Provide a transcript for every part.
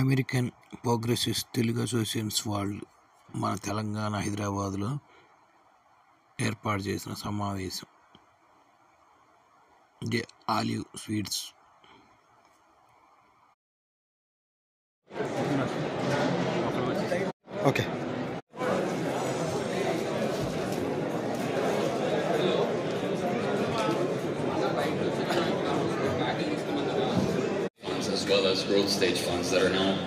American progressive Telugu associations వాళ్ళు మన తెలంగాణ హైదరాబాద్లో ఏర్పాటు చేసిన సమావేశం. The olive sweets. Okay. As well as growth stage funds that are now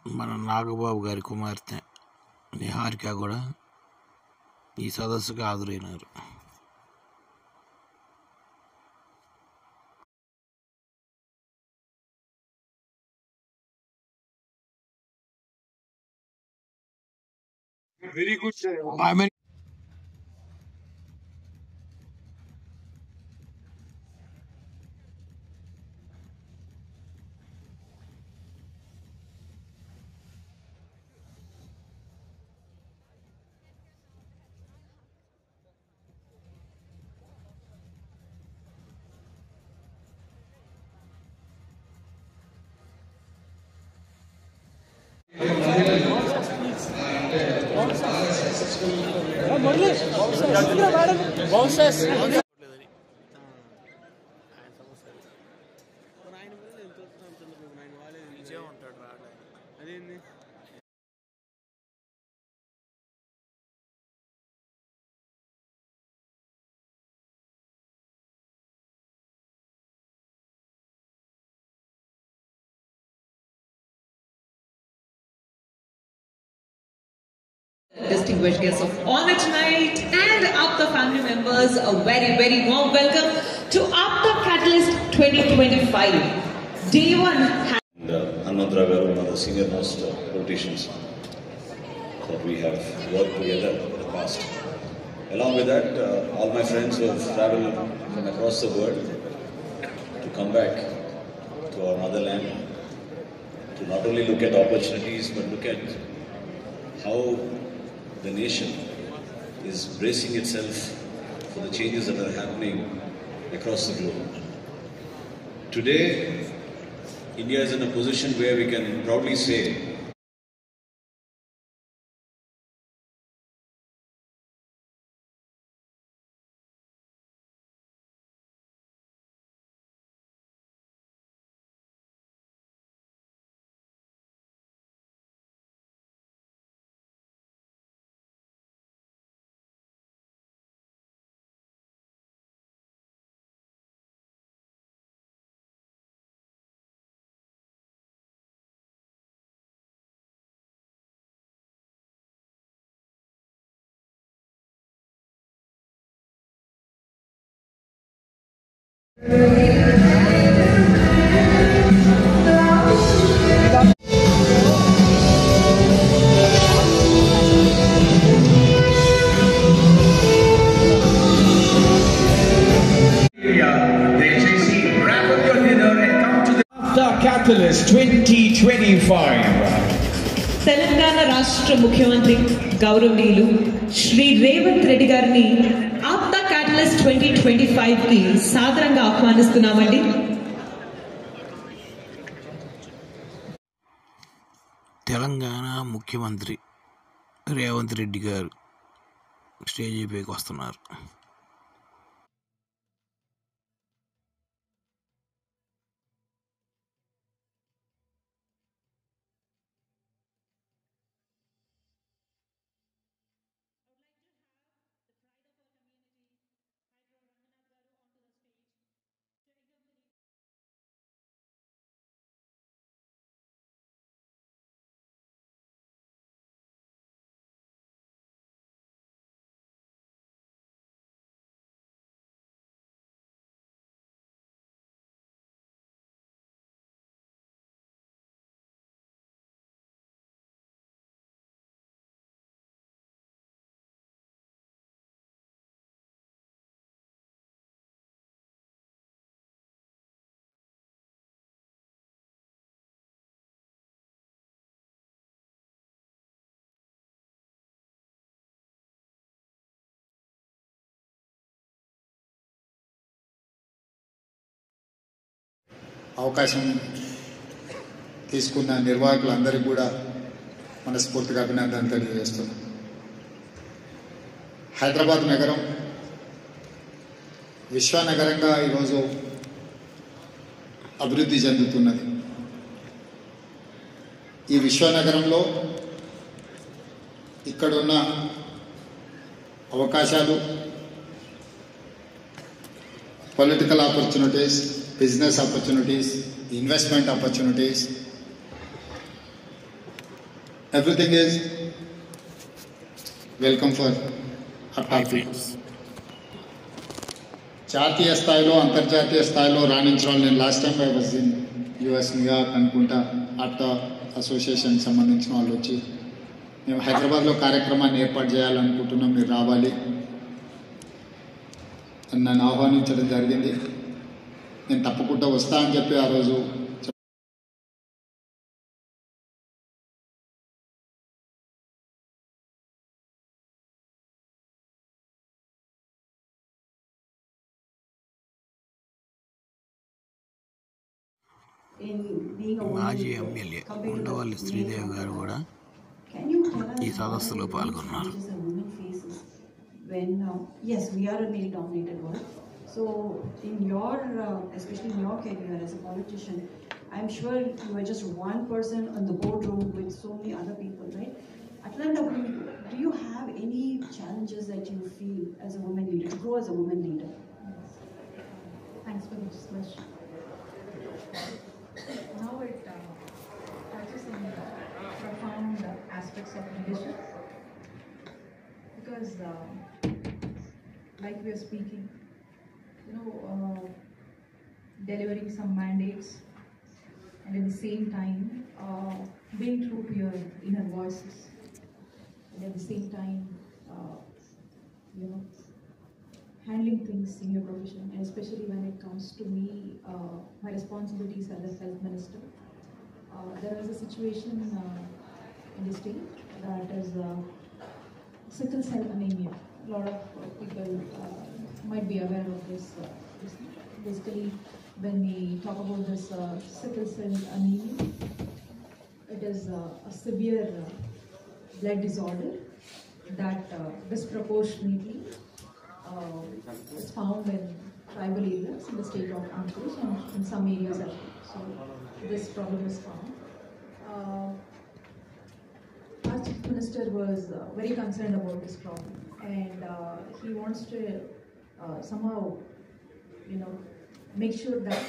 మన నాగబాబు గారి కుమార్తె నిహారిక కూడా ఈ సదస్సుకు హాజరైనారు. Very good. Distinguished guests of honor tonight and Apta family members, a very warm welcome to Apta Catalyst 2025. Day 1. Hanmantra Garu, one of the senior most politicians that we have worked together in the past. Along with that, all my friends who have traveled from across the world to come back to our motherland, to not only look at opportunities but look at how the nation is bracing itself for the changes that are happening across the globe. Today, India is in a position where we can proudly say Catalyst 2025. Telangana రాష్ట్ర ముఖ్యమంత్రి గౌరవనీయులు శ్రీ రేవంత్ రెడ్డి గారిని APTA catalyst 2025 కి సాదరంగా ఆహ్వానిస్తున్నామండి. తెలంగాణ ముఖ్యమంత్రి రేవంత్ రెడ్డి గారు స్టేజీపైకి వస్తున్నారు. అవకాశం తీసుకున్న నిర్వాహకులందరికీ కూడా మనస్ఫూర్తిగా అభినందనలు తెలియజేస్తున్నాం. హైదరాబాద్ నగరం విశ్వనగరంగా ఈరోజు అభివృద్ధి చెందుతున్నది. ఈ విశ్వనగరంలో ఇక్కడున్న అవకాశాలు, political opportunities, business opportunities, investment opportunities, everything is welcome for our people. జాతీయ స్థాయిలో అంతర్జాతీయ స్థాయిలో రాణించడం. నేను last time I was in US, New York అనుకుంటా. ఆప్టా అసోసియేషన్కి సంబంధించిన వాళ్ళు వచ్చి మేము హైదరాబాద్లో కార్యక్రమాన్ని ఏర్పాటు చేయాలనుకుంటున్నాం, మీరు రావాలి అని నన్ను ఆహ్వానించడం జరిగింది. నేను తప్పకుండా వస్తా అని చెప్పి ఆ రోజు మాజీ ఎమ్మెల్యే ఉండవల్లి శ్రీదేవి గారు కూడా ఈ సదస్సులో పాల్గొన్నారు. When yes, we are a male-dominated world. So, in your, especially in your career as a politician, I'm sure you were just one person on the boardroom with so many other people, right? Atlanta, do you have any challenges that you feel as a woman leader, to grow as a woman leader? Thanks for this question. Now it touches on profound aspects of leadership, because like we are speaking, delivering some mandates, and at the same time being true to your inner voices, and at the same time handling things in your profession, and especially when it comes to me, my responsibilities as the health minister. There is a situation in the state that is sickle cell anemia. A lot of people might be aware of this. Basically, when we talk about this sickle cell anemia, it is a severe blood disorder that disproportionately is found in tribal areas in the state of Andhra Pradesh and in some areas as well. So this problem is found. Our Chief Minister was very concerned about this problem, and he wants to somehow, make sure that.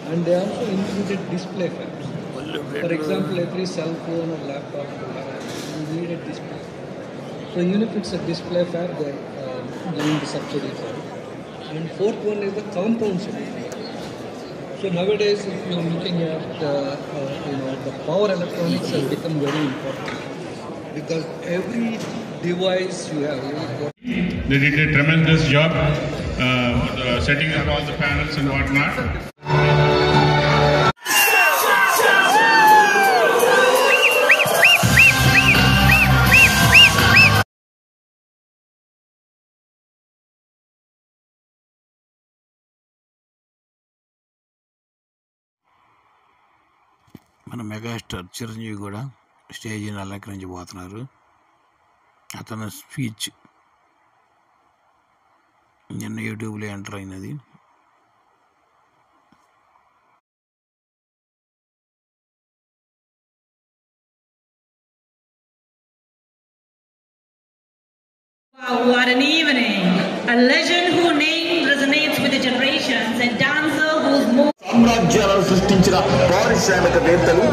And they also included display fabs. For example, every cell phone or laptop you need a display. So even if it's a display fab, they're giving the subsidy for it. And fourth one is the compound subsidy. So nowadays, if you're looking at the power electronics has become very important, because every device you have. They did a tremendous job setting up all the panels and whatnot. మన megastar Chiranjeevi కూడా స్టేజీని అలంకరించబోతున్నారు. అతని speech నిన్న యూట్యూబ్లో enter అయినది. Wow, what an evening! A legend whose name resonates with the generations, and dancer whose move. సామ్రాజ్యాలను సృష్టించిన పారిశ్రామికవేత్తలు,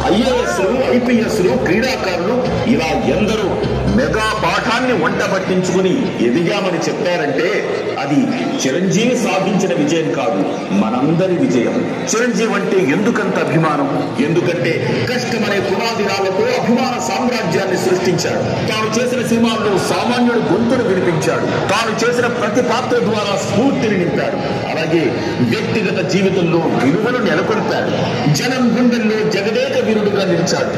ఐఏఎస్లు, ఐపీఎస్లు, క్రీడాకారులు ఇలా ఎందరో మెగా పాఠాన్ని వంట పట్టించుకుని ఎదిగామని చెప్పారంటే అది చిరంజీవి సాధించిన విజయం కాదు, మనందరి విజయం. చిరంజీవి అంటే ఎందుకంత అభిమానం? ఎందుకంటే కష్టమనే పునాదిరాలతో అభిమాన సామ్రాజ్యాన్ని సృష్టించాడు. తాను చేసిన సినిమాల్లో సామాన్యుడు గొంతును వినిపించాడు. తాను చేసిన ప్రతి పాత్ర ద్వారా స్ఫూర్తిని నింపాడు. అలాగే వ్యక్తిగత జీవితంలో విలువలు నెలకొల్పాడు. జనం గుండెల్లో జగదేక వీరుడుగా నిలిచాడు.